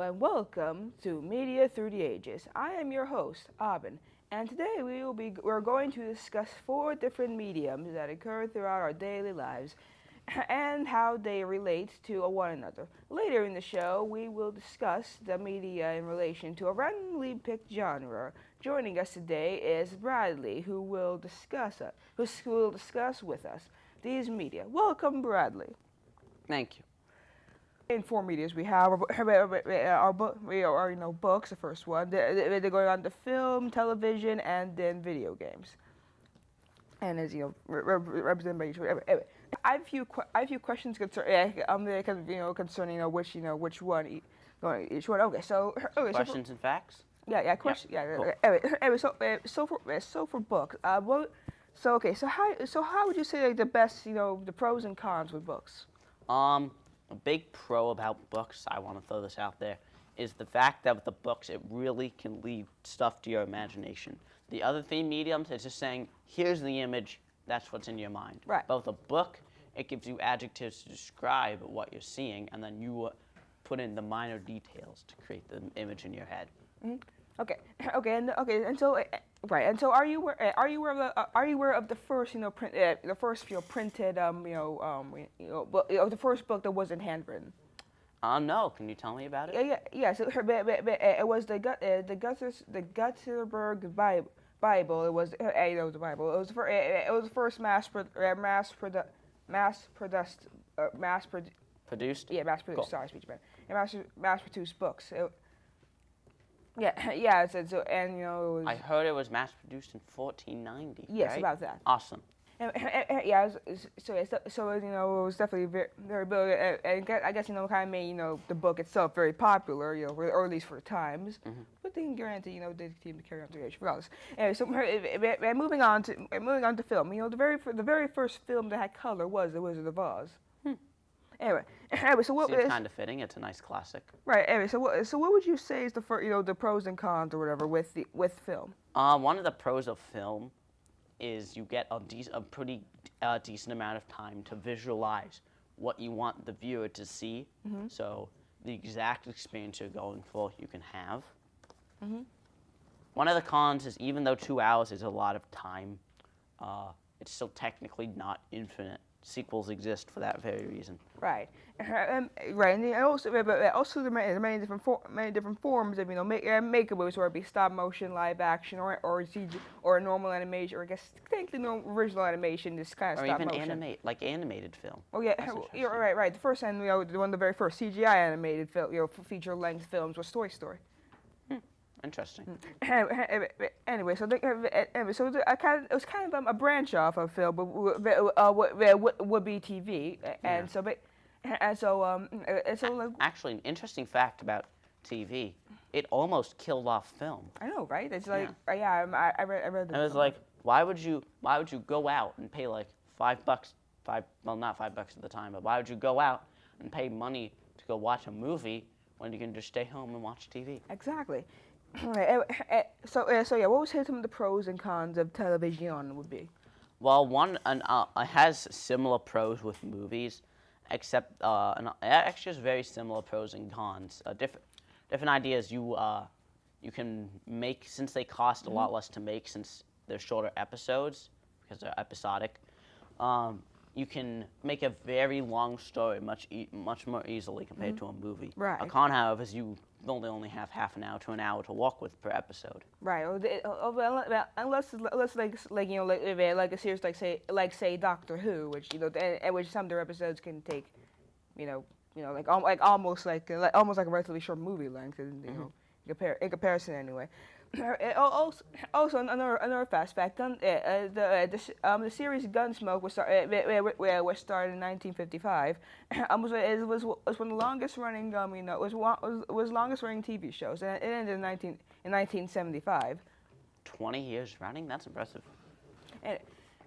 and welcome to Media Through the Ages. I am your host, Abin, and today we're going to discuss 4 different mediums that occur throughout our daily lives and how they relate to one another. Later in the show, we will discuss the media in relation to a randomly picked genre. Joining us today is Bradley, who will discuss with us these media. Welcome, Bradley. Thank you. In 4 medias, we have our books. The first one, they're going on to film, television, and then video games. And as represented by each. Anyway, I have a few questions concerning which one going each one. Questions and facts. Yeah. Question. Yep. Yeah. Cool. Anyway, so for books. So how would you say the best the pros and cons with books? A big pro about books, I want to throw this out there, is the fact that with the books, it really can leave stuff to your imagination. The other 3 mediums, it's just saying, here's the image, that's what's in your mind. Right. But with a book, it gives you adjectives to describe what you're seeing, and then you put in the minor details to create the image in your head. Mm-hmm. And so are you aware of the first printed the first book that wasn't handwritten? No, can you tell me about it? Yeah. So it was the Gutenberg Bible. It was the Bible. It was the first Produced? Yeah, mass produced. Cool. Sorry, speech man. Mass produced books. Yeah. And it was. I heard it was mass-produced in 1490, Yes, right? about that. Awesome. Yeah, so it was definitely very big, and I guess kind of made the book itself very popular, or at least for the times. Mm-hmm. But then granted, they continue to carry on to age regardless. Anyway, so moving on to film. The very first film that had color was The Wizard of Oz. Anyway, so what? Seems kind of fitting. It's a nice classic. Right. Anyway, so what would you say is the the pros and cons or whatever with film? One of the pros of film is you get a pretty decent amount of time to visualize what you want the viewer to see. Mm-hmm. So the exact experience you're going for, you can have. Mm-hmm. One of the cons is even though 2 hours is a lot of time, it's still technically not infinite. Sequels exist for that very reason. Right, right, and also there are many different forms of makeup movies, whether it be stop motion, live action, or CG, or normal animation, or I guess technically normal original animation. This kind of or stop even motion. animated film. Oh yeah, you're right. The first one, one of the very first CGI animated feature length films was Toy Story. Interesting. Anyway, so it was kind of a branch off of film, but would be TV, and so Actually, an interesting fact about TV, it almost killed off film. I know, right? It's like I read. And it was like, why would you go out and pay like $5, not $5 at the time, but why would you go out and pay money to go watch a movie when you can just stay home and watch TV? Exactly. So what would say some of the pros and cons of television would be? Well, it has similar pros with movies, except it actually has very similar pros and cons. Different ideas you can make, since they cost a lot less to make since they're shorter episodes because they're episodic. You can make a very long story much more easily compared to a movie. Right. A con, however, is you only have half an hour to an hour to walk with per episode. Right. Unless like a series like say Doctor Who, which which some of their episodes can take, almost like a relatively short movie length, in comparison anyway. Also, another fast fact: the series Gunsmoke was started in 1955. It was one of the longest running was longest running TV shows, and it ended in 1975. 20 years running? That's impressive.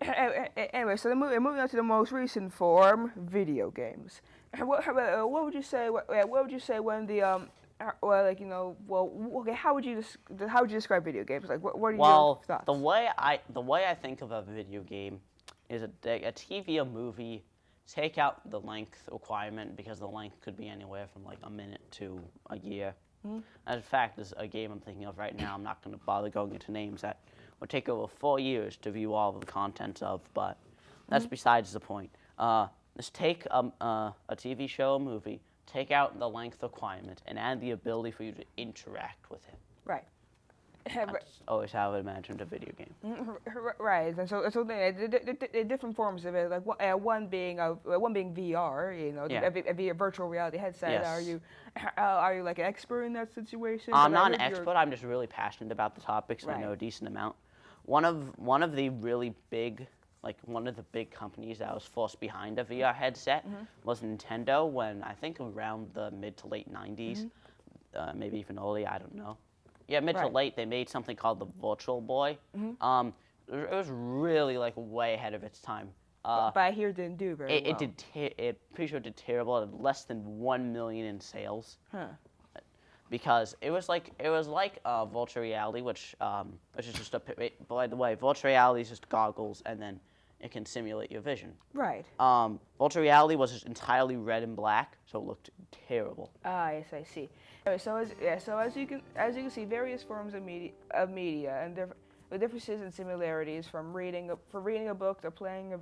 Anyway, so moving on to the most recent form, video games. What would you say? What would you say when the how would you describe video games? Like, what are your thoughts? the way I think of a video game is a TV or movie. Take out the length requirement because the length could be anywhere from like a minute to a year. As a fact, there's a game I'm thinking of right now. I'm not going to bother going into names that would take over 4 years to view all of the contents of, but that's besides the point. Let's take a TV show, a movie, take out the length requirement, and add the ability for you to interact with it. Right. That's always how I imagined a video game. Right, and so the different forms of it, like one being VR, you know, Yeah. a virtual reality headset. Yes. Are you like an expert in that situation? I'm 'Cause I not an heard you're- expert. I'm just really passionate about the topic, so I know a Right. decent amount. One of the really big, like one of the big companies that was forced behind a VR headset was Nintendo. When I think around the mid to late '90s, maybe even early, I don't know. Yeah, mid to Right. late, they made something called the Virtual Boy. It was really like way ahead of its time. But I hear it didn't do very well. It pretty sure did terrible. It had less than 1 million in sales. Huh. Because it was like virtual reality, which is just by the way, virtual reality is just goggles, and then it can simulate your vision. Right. Virtual reality was just entirely red and black, so it looked terrible. Ah, yes, I see. Anyway, so as you can see, various forms of media and the differences and similarities from reading a book to playing a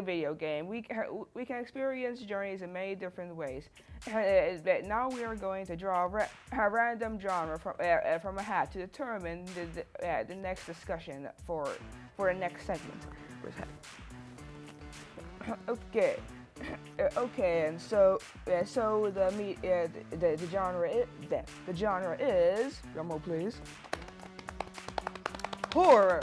video game. We can experience journeys in many different ways. But now we are going to draw a random genre from a hat to determine the next discussion for the next segment. Okay. Okay, and so the genre is, drum roll please, horror.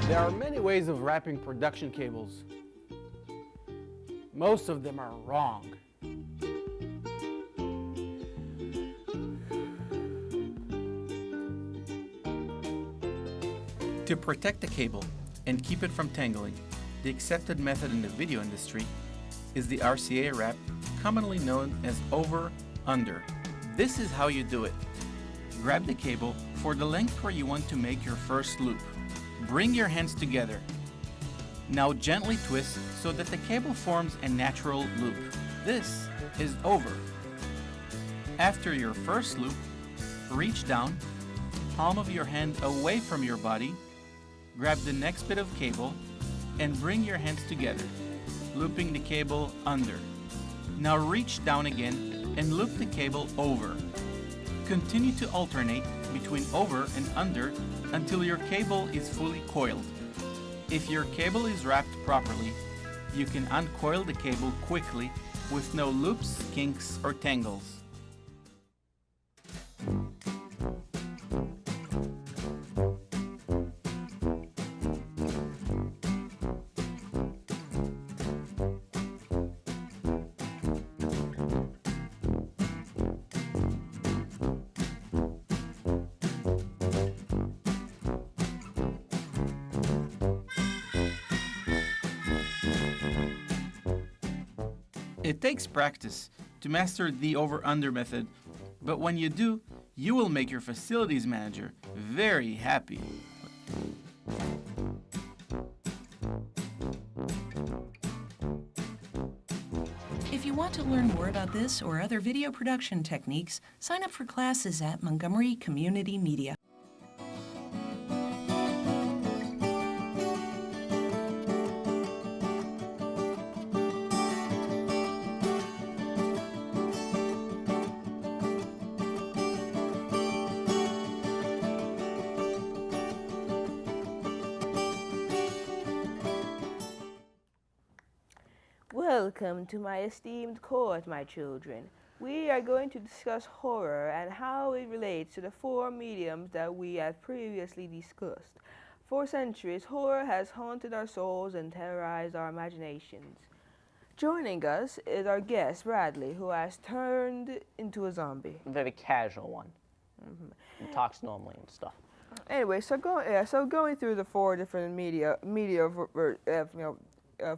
There are many ways of wrapping production cables. Most of them are wrong. To protect the cable and keep it from tangling, the accepted method in the video industry is the RCA wrap, commonly known as over-under. This is how you do it. Grab the cable for the length where you want to make your first loop. Bring your hands together. Now gently twist so that the cable forms a natural loop. This is over. After your first loop, reach down, palm of your hand away from your body, grab the next bit of cable, and bring your hands together, looping the cable under. Now reach down again and loop the cable over. Continue to alternate between over and under until your cable is fully coiled. If your cable is wrapped properly, you can uncoil the cable quickly with no loops, kinks, or tangles. It takes practice to master the over-under method, but when you do, you will make your facilities manager very happy. If you want to learn more about this or other video production techniques, sign up for classes at Montgomery Community Media. Welcome to my esteemed court, my children. We are going to discuss horror and how it relates to the four mediums that we have previously discussed. For centuries, horror has haunted our souls and terrorized our imaginations. Joining us is our guest, Bradley, who has turned into a zombie. A very casual one. And talks normally and stuff. Anyway, so going through the four different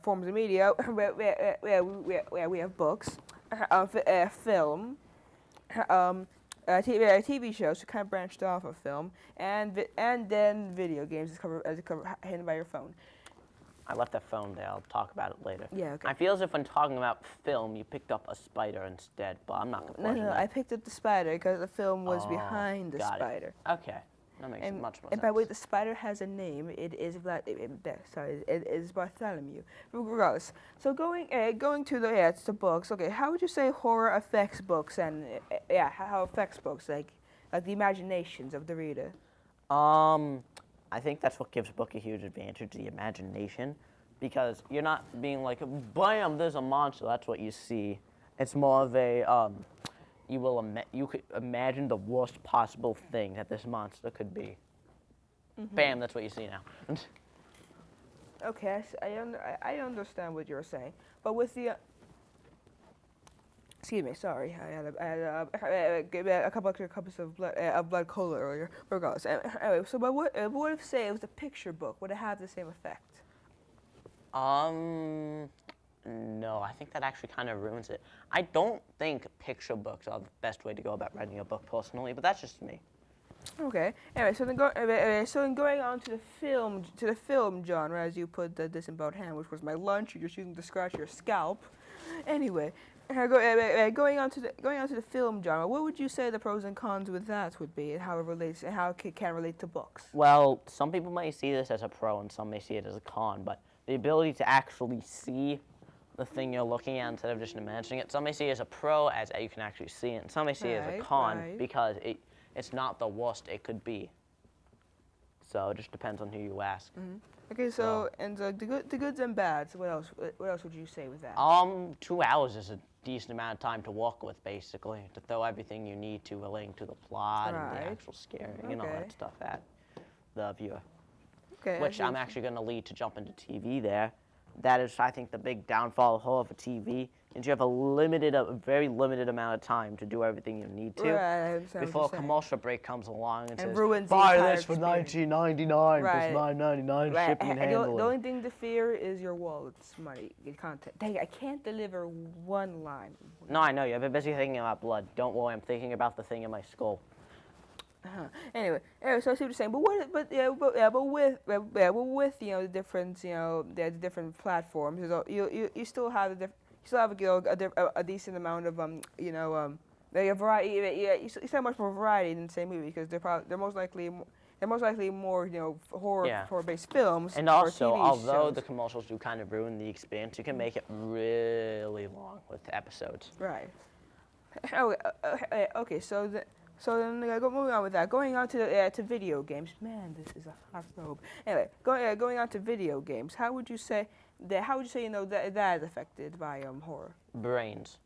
forms of media, where we have books, film, TV shows, kind of branched off of film, and then video games as cover hidden by your phone. I left that phone there. I'll talk about it later. Yeah, okay. I feel as if when talking about film, you picked up a spider instead, but I'm not going to No, question no, that. I picked up the spider because the film was Oh, behind the got it. spider. Okay, that makes And, much more and sense. by the way, the spider has a name. It is it is Bartholomew. Regardless, so going to the books. Okay, how would you say horror affects books and how it affects books like the imaginations of the reader? I think that's what gives a book a huge advantage, the imagination, because you're not being like, bam, there's a monster, that's what you see. It's more of a, you could imagine the worst possible thing that this monster could be. Bam, that's what you see now. Okay, I understand what you're saying, but with the excuse me, sorry, I had a couple extra cups of blood cola earlier. Regardless, anyway, so but what if say it was a picture book? Would it have the same effect? No, I think that actually kind of ruins it. I don't think picture books are the best way to go about writing a book personally, but that's just me. Okay. Anyway, so then going on to the film genre, as you put the disemboweled hand, which was my lunch. You're just using to scratch your scalp. Anyway, going on to the film genre, what would you say the pros and cons with that would be, and how it relates, and how it can relate to books? Well, some people may see this as a pro and some may see it as a con, but the ability to actually see the thing you're looking at instead of just imagining it, some may see it as a pro as you can actually see it, and some may see it as a con because it's not the worst it could be. So it just depends on who you ask. Okay, so and the goods and bads. What else would you say with that? 2 hours is a decent amount of time to work with, basically, to throw everything you need to relating to the plot and the actual scaring and all that stuff at the viewer. Okay. Which I'm actually going to lead to jump into TV there. That is, I think, the big downfall of a TV, is you have a very limited amount of time to do everything you need to. Right, before a commercial break comes along and says, ruins the buy entire this for experience. $19.99 Right. plus $9.99 Right, shipping and and handling. the only thing to fear is your wallet's money, your content. Dang, I can't deliver one line. No, I know, you've been busy thinking about blood. Don't worry, I'm thinking about the thing in my skull. Anyway, so I see what you're saying. But with the different the different platforms, you still have a decent amount of a variety. You still have much more variety in the same movie because they're most likely more horror based films. And or also, TV although shows. the commercials do kind of ruin the experience, you can make it really long with the episodes. Right. Okay. So then moving on with that. Going on to video games. Man, this is a hot robe. Anyway, going on to video games. How would you say that is affected by horror? Brains.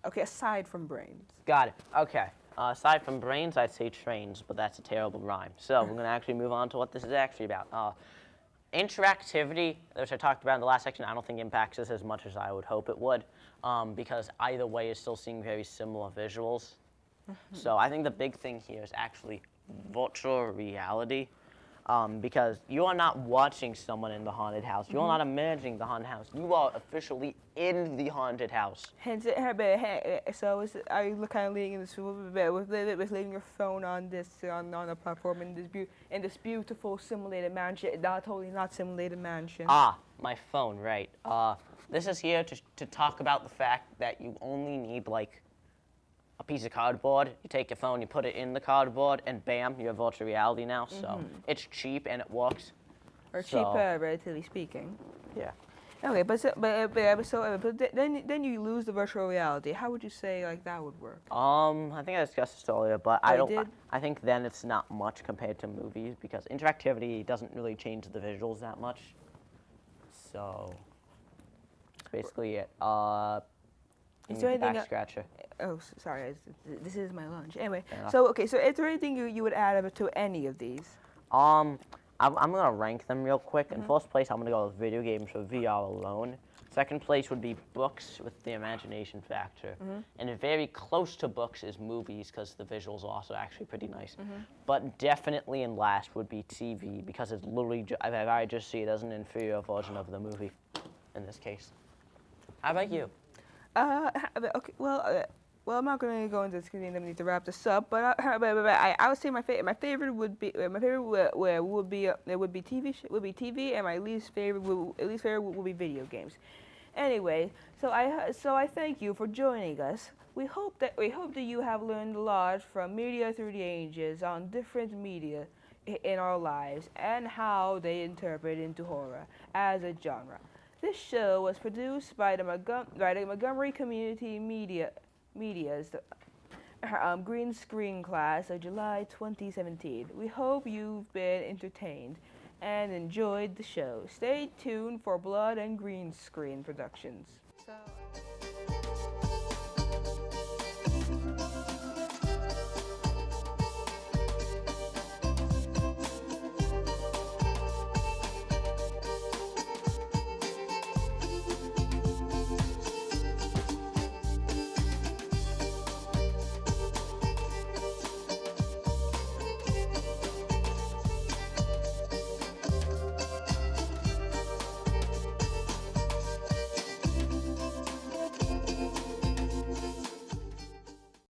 Okay, aside from brains. Got it. Okay. Aside from brains, I'd say trains, but that's a terrible rhyme. So we're going to actually move on to what this is actually about. Interactivity, which I talked about in the last section, I don't think impacts this as much as I would hope it would, because either way is still seeing very similar visuals. So I think the big thing here is actually virtual reality, because you are not watching someone in the haunted house. You are not imagining the haunted house. You are officially in the haunted house. Hence, are you kind of leading this with leaving your phone on a platform in this beautiful simulated mansion, not simulated mansion? Ah, my phone, right. This is here to talk about the fact that you only need like a piece of cardboard. You take your phone, you put it in the cardboard, and bam, you have virtual reality now. So it's cheap and it works. Or cheaper, relatively speaking. Yeah. Okay, but then you lose the virtual reality. How would you say like that would work? I think I discussed this earlier, but Oh, I you don't. did? I think then it's not much compared to movies because interactivity doesn't really change the visuals that much. So that's basically it. Is there anything back scratcher. Oh, sorry. This is my lunch. Anyway, Fair enough. so is there anything you would add to any of these? I'm gonna rank them real quick. In first place, I'm gonna go with video games for VR alone. Second place would be books with the imagination factor, and very close to books is movies because the visuals are also actually pretty nice. But definitely in last would be TV because it's literally I just see it as an inferior version of the movie, in this case. How about you? Okay. Well, well, I'm not going to go into this because we need to wrap this up. I would say my favorite would be it would be TV, and my least favorite would be video games. Anyway, so I thank you for joining us. We hope that you have learned a lot from Media Through the Ages on different media in our lives and how they interpret into horror as a genre. This show was produced by the Montgomery Community Media's green screen class of July 2017. We hope you've been entertained and enjoyed the show. Stay tuned for Blood and Green Screen Productions.